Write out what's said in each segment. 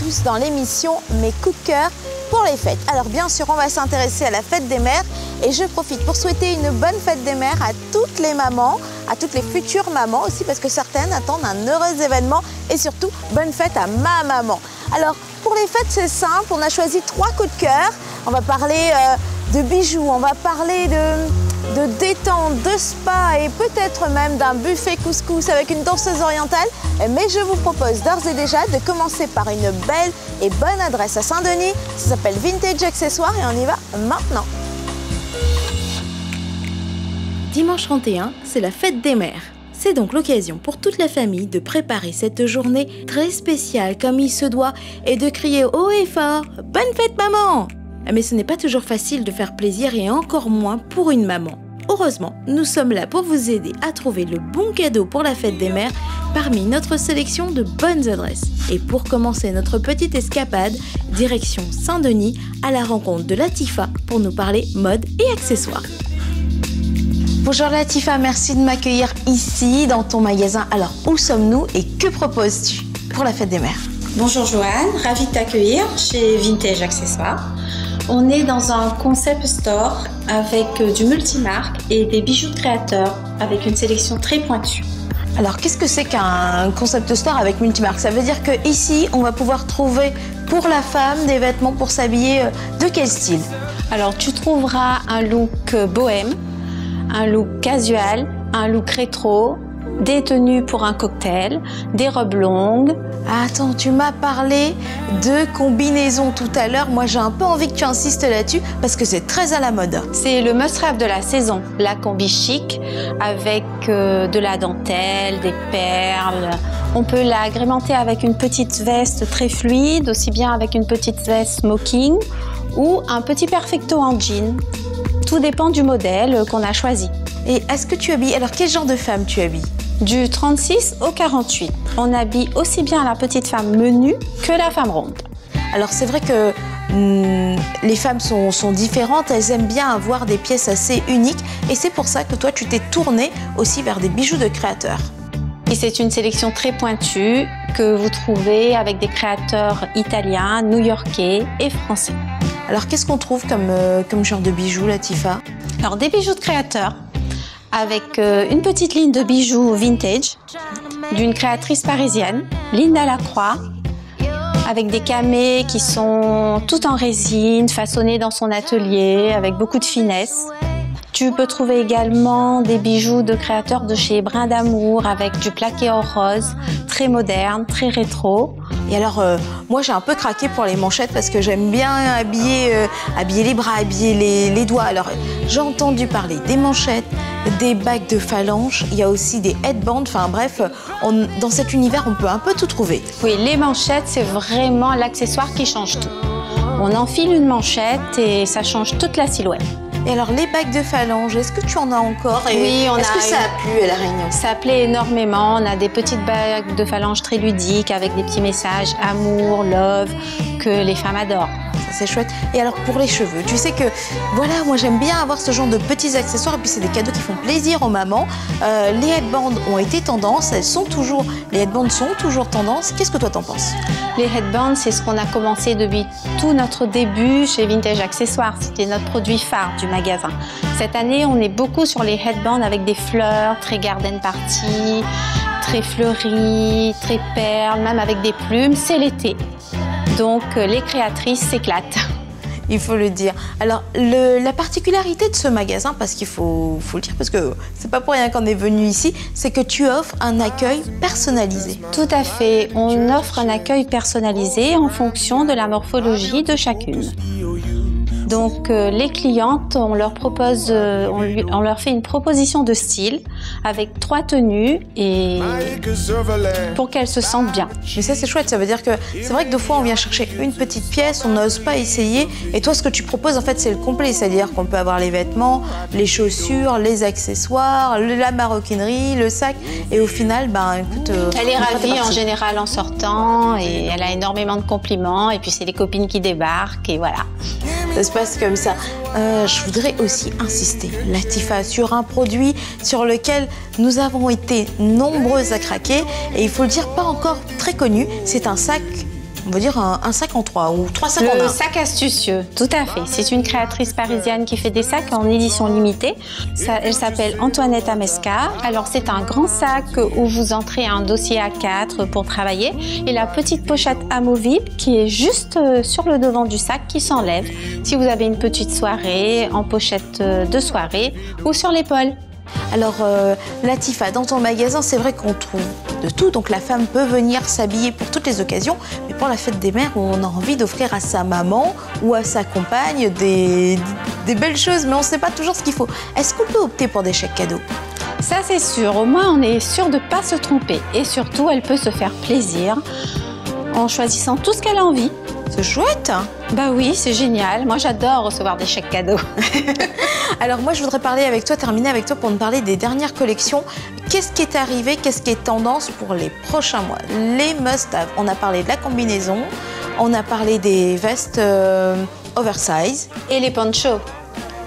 tous dans l'émission Mes coups de cœur pour les fêtes. Alors bien sûr, on va s'intéresser à la fête des mères et je profite pour souhaiter une bonne fête des mères à toutes les mamans, à toutes les futures mamans aussi parce que certaines attendent un heureux événement et surtout bonne fête à ma maman. Alors pour les fêtes, c'est simple, on a choisi 3 coups de cœur. On va parler de bijoux, on va parler de détente, de spa et peut-être même d'un buffet couscous avec une danseuse orientale. Mais je vous propose d'ores et déjà de commencer par une belle et bonne adresse à Saint-Denis. Ça s'appelle Vintage Accessoires et on y va maintenant. Dimanche 31, c'est la fête des mères. C'est donc l'occasion pour toute la famille de préparer cette journée très spéciale comme il se doit et de crier haut et fort « Bonne fête maman !» Mais ce n'est pas toujours facile de faire plaisir et encore moins pour une maman. Heureusement, nous sommes là pour vous aider à trouver le bon cadeau pour la fête des mères parmi notre sélection de bonnes adresses. Et pour commencer notre petite escapade, direction Saint-Denis à la rencontre de Latifa pour nous parler mode et accessoires. Bonjour Latifa, merci de m'accueillir ici dans ton magasin. Alors où sommes-nous et que proposes-tu pour la fête des mères? Bonjour Joanne, ravie de t'accueillir chez Vintage Accessoires. On est dans un concept store avec du multimarque et des bijoux de créateurs avec une sélection très pointue. Alors qu'est-ce que c'est qu'un concept store avec multimarque? Ça veut dire qu'ici on va pouvoir trouver pour la femme des vêtements pour s'habiller de quel style? Alors tu trouveras un look bohème, un look casual, un look rétro, des tenues pour un cocktail, des robes longues. Attends, tu m'as parlé de combinaisons tout à l'heure. Moi, j'ai un peu envie que tu insistes là-dessus parce que c'est très à la mode. C'est le must-have de la saison, la combi chic avec de la dentelle, des perles. On peut l'agrémenter avec une petite veste très fluide, aussi bien avec une petite veste smoking ou un petit perfecto en jean. Tout dépend du modèle qu'on a choisi. Et est-ce que tu habilles? Alors, quel genre de femme tu habilles? Du 36 au 48. On habille aussi bien la petite femme menue que la femme ronde. Alors c'est vrai que les femmes sont différentes, elles aiment bien avoir des pièces assez uniques et c'est pour ça que toi tu t'es tournée aussi vers des bijoux de créateurs. Et c'est une sélection très pointue que vous trouvez avec des créateurs italiens, new-yorkais et français. Alors qu'est-ce qu'on trouve comme genre de bijoux, Latifa? Alors des bijoux de créateurs avec une petite ligne de bijoux vintage d'une créatrice parisienne, Linda Lacroix, avec des camées qui sont toutes en résine, façonnées dans son atelier, avec beaucoup de finesse. Tu peux trouver également des bijoux de créateurs de chez Brin d'Amour avec du plaqué en rose, très moderne, très rétro. Et alors, moi j'ai un peu craqué pour les manchettes parce que j'aime bien habiller les bras, habiller les doigts. Alors, j'ai entendu parler des manchettes, des bagues de phalanges, il y a aussi des headbands, enfin bref, dans cet univers on peut un peu tout trouver. Oui, les manchettes c'est vraiment l'accessoire qui change tout. On enfile une manchette et ça change toute la silhouette. Et alors les bagues de phalanges, est-ce que tu en as encore? Oui, on a. Est-ce que ça a plu à La Réunion? Ça plaît énormément. On a des petites bagues de phalanges très ludiques avec des petits messages amour, love, que les femmes adorent. C'est chouette. Et alors pour les cheveux, tu sais que voilà, moi j'aime bien avoir ce genre de petits accessoires et puis c'est des cadeaux qui font plaisir aux mamans. Les headbands ont été tendance, les headbands sont toujours tendance. Qu'est-ce que toi t'en penses? Les headbands, c'est ce qu'on a commencé depuis tout notre début chez Vintage Accessoires. C'était notre produit phare du magasin. Cette année, on est beaucoup sur les headbands avec des fleurs, très garden party, très fleuries, très perles, même avec des plumes. C'est l'été. Donc les créatrices s'éclatent. Il faut le dire. Alors la particularité de ce magasin, parce qu'il faut le dire, parce que c'est pas pour rien qu'on est venu ici, c'est que tu offres un accueil personnalisé. Tout à fait. On offre un accueil personnalisé en fonction de la morphologie de chacune. Donc les clientes, on leur fait une proposition de style avec 3 tenues et pour qu'elles se sentent bien. Mais ça c'est chouette, ça veut dire que c'est vrai que des fois on vient chercher une petite pièce, on n'ose pas essayer et toi ce que tu proposes en fait c'est le complet, c'est-à-dire qu'on peut avoir les vêtements, les chaussures, les accessoires, la maroquinerie, le sac et au final écoute, elle est ravie en général en sortant et elle a énormément de compliments et puis c'est les copines qui débarquent et voilà. Ça se passe comme ça. Je voudrais aussi insister, Latifa, sur un produit sur lequel nous avons été nombreuses à craquer et il faut le dire, pas encore très connu. C'est un sac on va dire un sac en 3 ou 3 sacs en 1. Le sac astucieux, tout à fait. C'est une créatrice parisienne qui fait des sacs en édition limitée. Elle s'appelle Antoinette Amescar. Alors c'est un grand sac où vous entrez un dossier A4 pour travailler et la petite pochette amovible qui est juste sur le devant du sac qui s'enlève si vous avez une petite soirée, en pochette de soirée ou sur l'épaule. Alors Latifa, dans ton magasin, c'est vrai qu'on trouve de tout, donc la femme peut venir s'habiller pour toutes les occasions, mais pour la fête des mères, on a envie d'offrir à sa maman ou à sa compagne des belles choses, mais on ne sait pas toujours ce qu'il faut. Est-ce qu'on peut opter pour des chèques cadeaux? Ça c'est sûr, au moins on est sûr de ne pas se tromper et surtout elle peut se faire plaisir en choisissant tout ce qu'elle a envie. C'est chouette, hein? Bah oui, c'est génial. Moi, j'adore recevoir des chèques cadeaux. Alors moi, je voudrais terminer avec toi pour nous parler des dernières collections. Qu'est-ce qui est arrivé? Qu'est-ce qui est tendance pour les prochains mois? Les must-have. On a parlé de la combinaison, on a parlé des vestes oversize. Et les ponchos.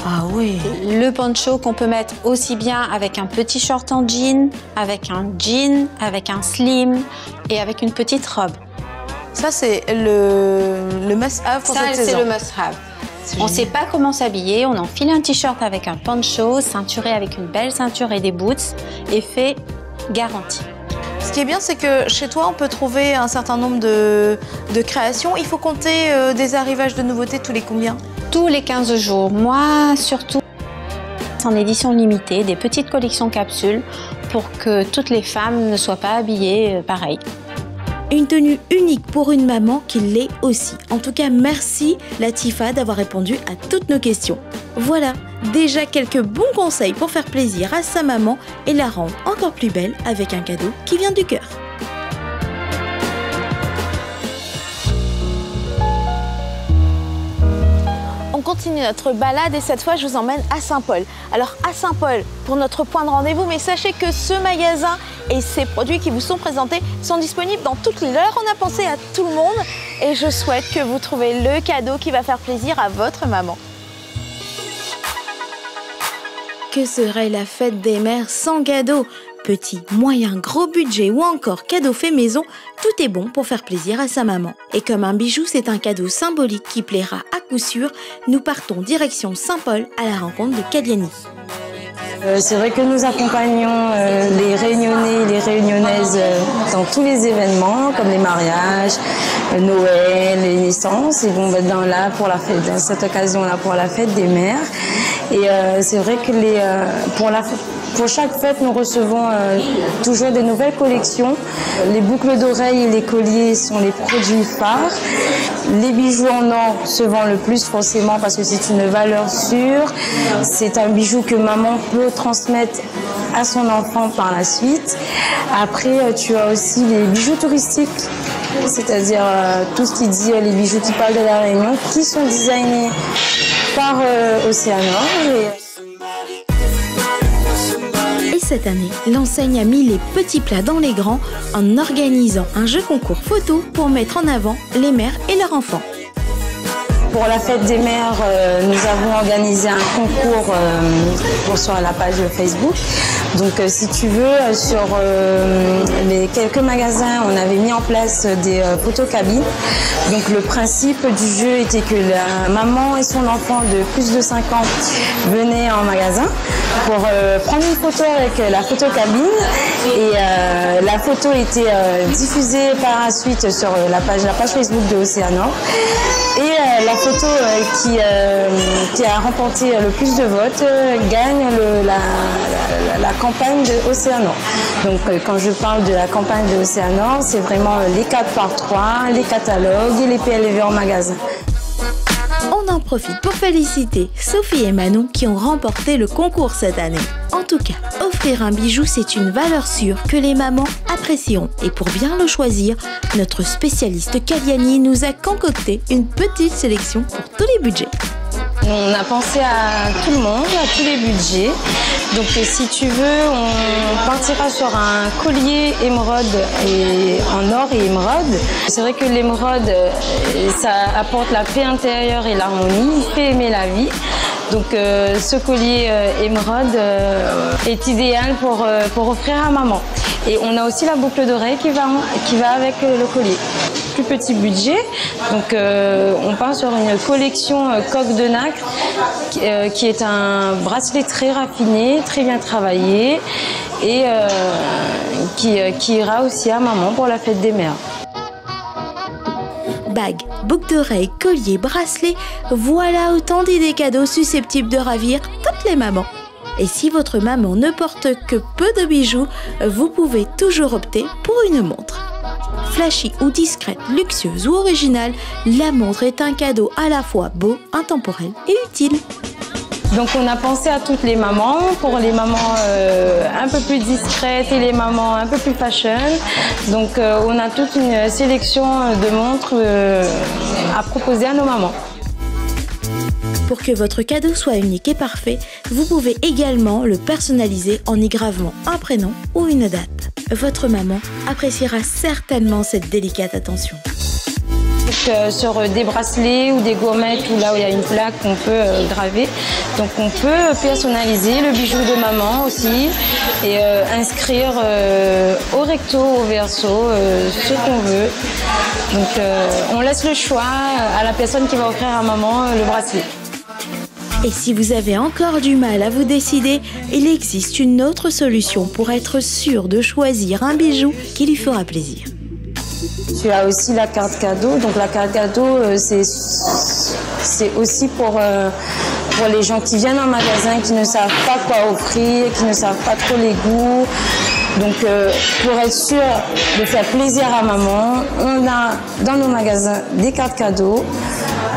Ah oui. Le poncho qu'on peut mettre aussi bien avec un petit short en jean, avec un slim et avec une petite robe. Ça, c'est le must-have pour cette saison. Ça, c'est le must-have. On ne sait pas comment s'habiller, on enfile un t-shirt avec un poncho, ceinturé avec une belle ceinture et des boots, effet garanti. Ce qui est bien, c'est que chez toi, on peut trouver un certain nombre de créations. Il faut compter des arrivages de nouveautés tous les combien? Tous les 15 jours. Moi, surtout, en édition limitée, des petites collections capsules pour que toutes les femmes ne soient pas habillées pareil. Une tenue unique pour une maman qui l'est aussi. En tout cas, merci Latifa d'avoir répondu à toutes nos questions. Voilà, déjà quelques bons conseils pour faire plaisir à sa maman et la rendre encore plus belle avec un cadeau qui vient du cœur. On continue notre balade et cette fois, je vous emmène à Saint-Paul. Alors à Saint-Paul, pour notre point de rendez-vous, mais sachez que ce magasin et ces produits qui vous sont présentés sont disponibles dans toute l'île. Alors on a pensé à tout le monde et je souhaite que vous trouvez le cadeau qui va faire plaisir à votre maman. Que serait la fête des mères sans cadeau? Petit, moyen, gros budget ou encore cadeau fait maison, tout est bon pour faire plaisir à sa maman. Et comme un bijou, c'est un cadeau symbolique qui plaira à coup sûr, nous partons direction Saint-Paul à la rencontre de Kaliani. C'est vrai que nous accompagnons les Réunionnais et les Réunionnaises dans tous les événements, comme les mariages, Noël, les naissances. Et bon, là, pour la fête, dans cette occasion-là, pour la fête des mères. Et c'est vrai que pour chaque fête, nous recevons toujours des nouvelles collections. Les boucles d'oreilles et les colliers sont les produits phares. Les bijoux en or se vendent le plus forcément parce que c'est une valeur sûre. C'est un bijou que maman peut transmettre à son enfant par la suite. Après, tu as aussi les bijoux touristiques, c'est-à-dire tout ce qui dit les bijoux qui parlent de la Réunion, qui sont designés par Océanor. Et cette année, l'enseigne a mis les petits plats dans les grands en organisant un jeu concours photo pour mettre en avant les mères et leurs enfants. Pour la fête des mères, nous avons organisé un concours sur la page Facebook. Donc si tu veux, sur les quelques magasins, on avait mis en place des photocabines. Donc le principe du jeu était que la maman et son enfant de plus de 5 ans venaient en magasin pour prendre une photo avec la photocabine. Et la photo était diffusée par la suite sur la page Facebook de Océanor. Et la photo qui a remporté le plus de votes gagne la campagne de Océanor. Donc quand je parle de la campagne de Océanor, c'est vraiment les 4x3, les catalogues et les PLV en magasin. On en profite pour féliciter Sophie et Manon qui ont remporté le concours cette année. En tout cas, offrir un bijou, c'est une valeur sûre que les mamans apprécieront. Et pour bien le choisir, notre spécialiste Kaliani nous a concocté une petite sélection pour tous les budgets. On a pensé à tout le monde, à tous les budgets. Donc si tu veux, on partira sur un collier émeraude en or et émeraude. C'est vrai que l'émeraude, ça apporte la paix intérieure et l'harmonie, il fait aimer la vie. Donc ce collier émeraude est idéal pour offrir à maman. Et on a aussi la boucle d'oreille qui va avec le collier. plus petit budget. Donc on part sur une collection coque de nacre qui est un bracelet très raffiné, très bien travaillé et qui ira aussi à maman pour la fête des mères. Bagues, boucles d'oreilles, colliers, bracelets, voilà autant d'idées cadeaux susceptibles de ravir toutes les mamans. Et si votre maman ne porte que peu de bijoux, vous pouvez toujours opter pour une montre. Flashy ou discrète, luxueuse ou originale, la montre est un cadeau à la fois beau, intemporel et utile. Donc on a pensé à toutes les mamans, pour les mamans un peu plus discrètes et les mamans un peu plus fashion. Donc on a toute une sélection de montres à proposer à nos mamans. Pour que votre cadeau soit unique et parfait, vous pouvez également le personnaliser en y gravant un prénom ou une date. Votre maman appréciera certainement cette délicate attention. Sur des bracelets ou des gommettes ou là où il y a une plaque qu'on peut graver. Donc on peut personnaliser le bijou de maman aussi et inscrire au recto, au verso, ce qu'on veut. Donc on laisse le choix à la personne qui va offrir à maman le bracelet. Et si vous avez encore du mal à vous décider, il existe une autre solution pour être sûr de choisir un bijou qui lui fera plaisir. Tu as aussi la carte cadeau. Donc la carte cadeau, c'est aussi pour les gens qui viennent en magasin, qui ne savent pas quoi offrir, qui ne savent pas trop les goûts. Donc pour être sûr de faire plaisir à maman, on a dans nos magasins des cartes cadeaux.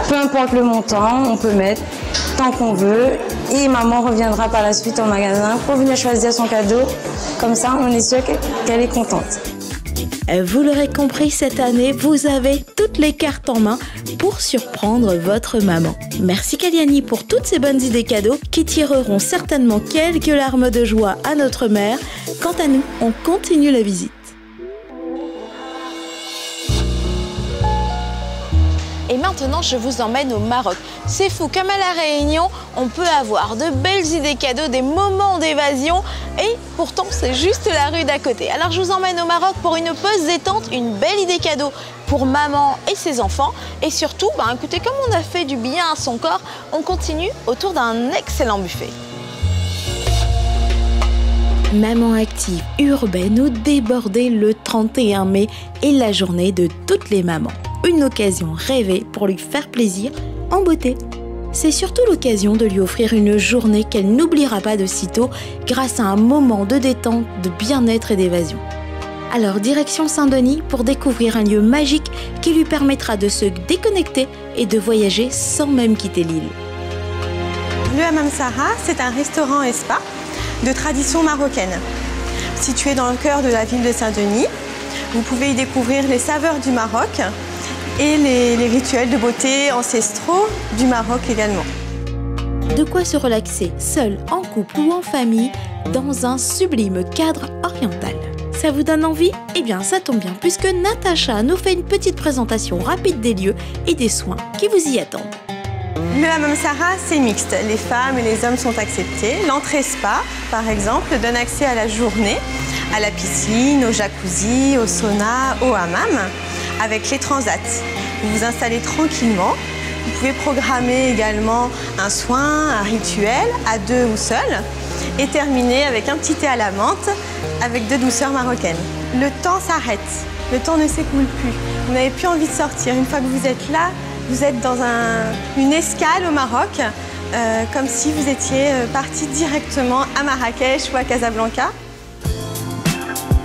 Peu importe le montant, on peut mettre tant qu'on veut et maman reviendra par la suite en magasin pour venir choisir son cadeau. Comme ça, on est sûr qu'elle est contente. Vous l'aurez compris, cette année, vous avez toutes les cartes en main pour surprendre votre maman. Merci Kaliani pour toutes ces bonnes idées cadeaux qui tireront certainement quelques larmes de joie à notre mère. Quant à nous, on continue la visite. Et maintenant, je vous emmène au Maroc. C'est fou, comme à La Réunion, on peut avoir de belles idées cadeaux, des moments d'évasion, et pourtant, c'est juste la rue d'à côté. Alors, je vous emmène au Maroc pour une pause détente, une belle idée cadeau pour maman et ses enfants. Et surtout, écoutez, comme on a fait du bien à son corps, on continue autour d'un excellent buffet. Maman active, urbaine ou débordée, le 31 mai est la journée de toutes les mamans. Une occasion rêvée pour lui faire plaisir en beauté. C'est surtout l'occasion de lui offrir une journée qu'elle n'oubliera pas de sitôt grâce à un moment de détente, de bien-être et d'évasion. Alors direction Saint-Denis pour découvrir un lieu magique qui lui permettra de se déconnecter et de voyager sans même quitter l'île. Le Hammam Sahra, c'est un restaurant et spa de tradition marocaine. Situé dans le cœur de la ville de Saint-Denis, vous pouvez y découvrir les saveurs du Maroc et les rituels de beauté ancestraux du Maroc également. De quoi se relaxer, seul, en couple ou en famille, dans un sublime cadre oriental. Ça vous donne envie? Eh bien, ça tombe bien, puisque Natacha nous fait une petite présentation rapide des lieux et des soins qui vous y attendent. Le Hammam Sahra, c'est mixte. Les femmes et les hommes sont acceptés. L'entrée spa, par exemple, donne accès à la journée, à la piscine, au jacuzzi, au sauna, au hammam, avec les transats. Vous vous installez tranquillement. Vous pouvez programmer également un soin, un rituel, à deux ou seul, et terminer avec un petit thé à la menthe, avec de douceurs marocaines. Le temps s'arrête, le temps ne s'écoule plus. Vous n'avez plus envie de sortir. Une fois que vous êtes là, vous êtes dans une escale au Maroc, comme si vous étiez parti directement à Marrakech ou à Casablanca.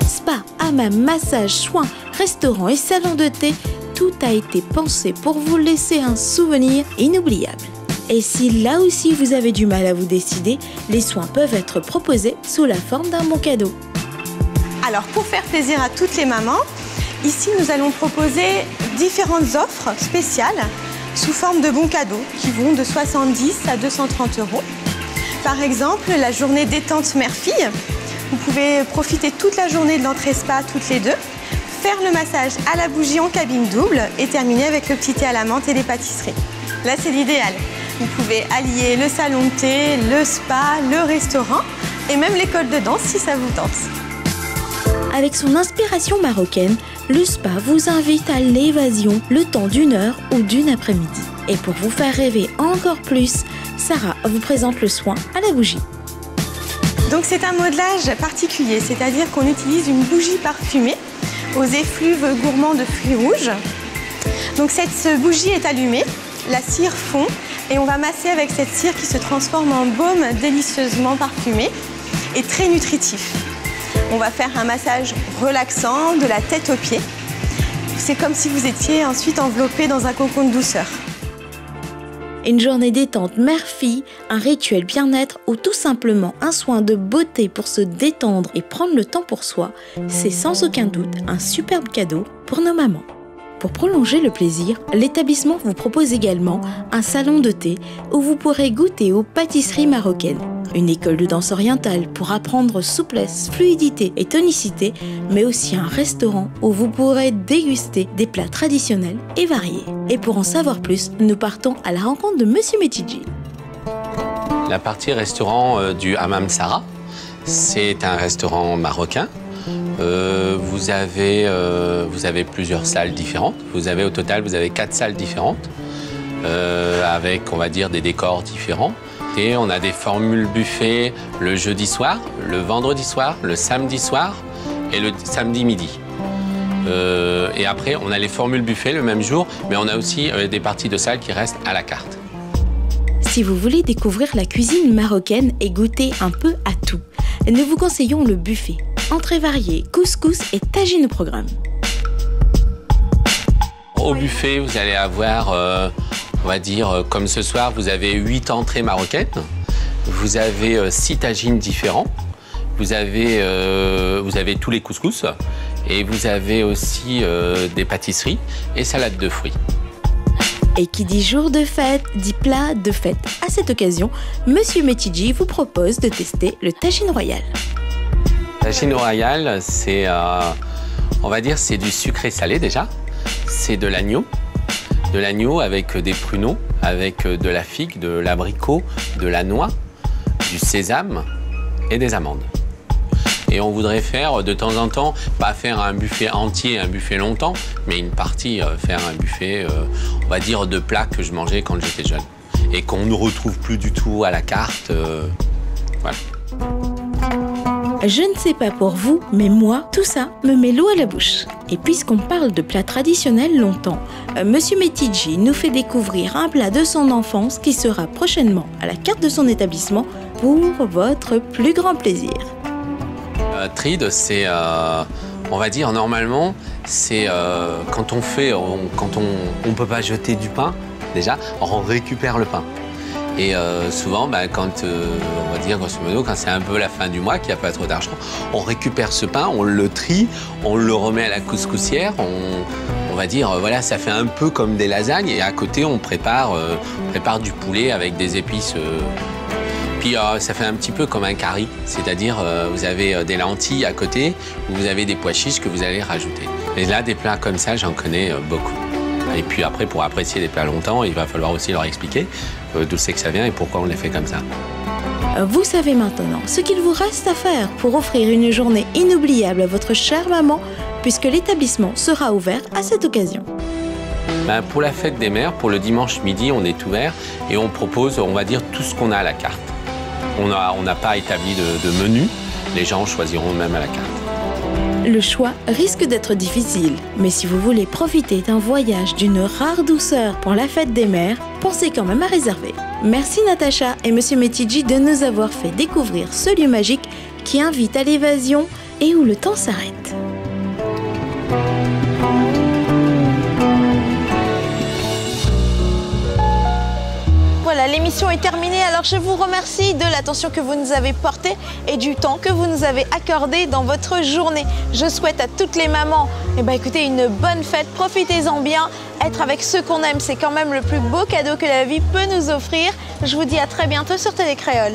Spa, hammam, massage, soins, restaurant et salon de thé, tout a été pensé pour vous laisser un souvenir inoubliable. Et si là aussi vous avez du mal à vous décider, les soins peuvent être proposés sous la forme d'un bon cadeau. Alors pour faire plaisir à toutes les mamans, ici nous allons proposer différentes offres spéciales sous forme de bons cadeaux qui vont de 70 à 230 €. Par exemple, la journée détente mère-fille. Vous pouvez profiter toute la journée de l'entrée spa toutes les deux, faire le massage à la bougie en cabine double et terminer avec le petit thé à la menthe et les pâtisseries. Là, c'est l'idéal. Vous pouvez allier le salon de thé, le spa, le restaurant et même l'école de danse si ça vous tente. Avec son inspiration marocaine, le spa vous invite à l'évasion le temps d'une heure ou d'une après-midi. Et pour vous faire rêver encore plus, Sarah vous présente le soin à la bougie. Donc c'est un modelage particulier, c'est-à-dire qu'on utilise une bougie parfumée aux effluves gourmands de fruits rouges. Donc cette bougie est allumée, la cire fond et on va masser avec cette cire qui se transforme en baume délicieusement parfumé et très nutritif. On va faire un massage relaxant de la tête aux pieds. C'est comme si vous étiez ensuite enveloppé dans un cocon de douceur. Une journée détente mère-fille, un rituel bien-être ou tout simplement un soin de beauté pour se détendre et prendre le temps pour soi, c'est sans aucun doute un superbe cadeau pour nos mamans. Pour prolonger le plaisir, l'établissement vous propose également un salon de thé où vous pourrez goûter aux pâtisseries marocaines. Une école de danse orientale pour apprendre souplesse, fluidité et tonicité, mais aussi un restaurant où vous pourrez déguster des plats traditionnels et variés. Et pour en savoir plus, nous partons à la rencontre de Monsieur Metidji. La partie restaurant du Hammam Sarah, c'est un restaurant marocain. Vous avez plusieurs salles différentes. Au total, vous avez 4 salles différentes avec, on va dire, des décors différents. Et on a des formules buffet le jeudi soir, le vendredi soir, le samedi soir et le samedi midi. Et après, on a les formules buffet le même jour, mais on a aussi des parties de salle qui restent à la carte. Si vous voulez découvrir la cuisine marocaine et goûter un peu à tout, nous vous conseillons le buffet. Entrées variées, couscous et tagine au programme. Au buffet, vous allez avoir, on va dire, comme ce soir, vous avez 8 entrées marocaines. Vous avez 6 tagines différents. Vous avez tous les couscous. Et vous avez aussi des pâtisseries et salades de fruits. Et qui dit jour de fête, dit plat de fête. À cette occasion, Monsieur Metidji vous propose de tester le tagine royal. Le tagine royal, c'est, on va dire, c'est du sucré salé déjà. C'est de l'agneau avec des pruneaux, avec de la figue, de l'abricot, de la noix, du sésame et des amandes. Et on voudrait faire de temps en temps, pas faire un buffet entier, un buffet longtemps, mais une partie, faire un buffet, on va dire, de plats que je mangeais quand j'étais jeune. Et qu'on ne retrouve plus du tout à la carte. Voilà. Je ne sais pas pour vous, mais moi, tout ça me met l'eau à la bouche. Et puisqu'on parle de plats traditionnels longtemps, Monsieur Metidji nous fait découvrir un plat de son enfance qui sera prochainement à la carte de son établissement pour votre plus grand plaisir. Tride, c'est, on va dire, normalement, c'est quand on peut pas jeter du pain, déjà, on récupère le pain. Et souvent, quand, on va dire, grosso modo, quand c'est un peu la fin du mois, qu'il n'y a pas trop d'argent, on récupère ce pain, on le trie, on le remet à la couscoussière, on va dire, voilà, ça fait un peu comme des lasagnes, et à côté, on prépare du poulet avec des épices. Puis ça fait un petit peu comme un curry, c'est-à-dire vous avez des lentilles à côté, ou vous avez des pois chiches que vous allez rajouter. Et là, des plats comme ça, j'en connais beaucoup. Et puis après, pour apprécier des plats longtemps, il va falloir aussi leur expliquer d'où c'est que ça vient et pourquoi on les fait comme ça. Vous savez maintenant ce qu'il vous reste à faire pour offrir une journée inoubliable à votre chère maman, puisque l'établissement sera ouvert à cette occasion. Pour la fête des mères, pour le dimanche midi, on est ouvert et on propose, on va dire, tout ce qu'on a à la carte. On n'a pas établi de menu, les gens choisiront même à la carte. Le choix risque d'être difficile, mais si vous voulez profiter d'un voyage d'une rare douceur pour la fête des mères, pensez quand même à réserver. Merci Natacha et Monsieur Metidji de nous avoir fait découvrir ce lieu magique qui invite à l'évasion et où le temps s'arrête. Voilà, l'émission est terminée, alors je vous remercie de l'attention que vous nous avez portée et du temps que vous nous avez accordé dans votre journée. Je souhaite à toutes les mamans, écoutez, une bonne fête, profitez-en bien. Être avec ceux qu'on aime, c'est quand même le plus beau cadeau que la vie peut nous offrir. Je vous dis à très bientôt sur Télé Créole.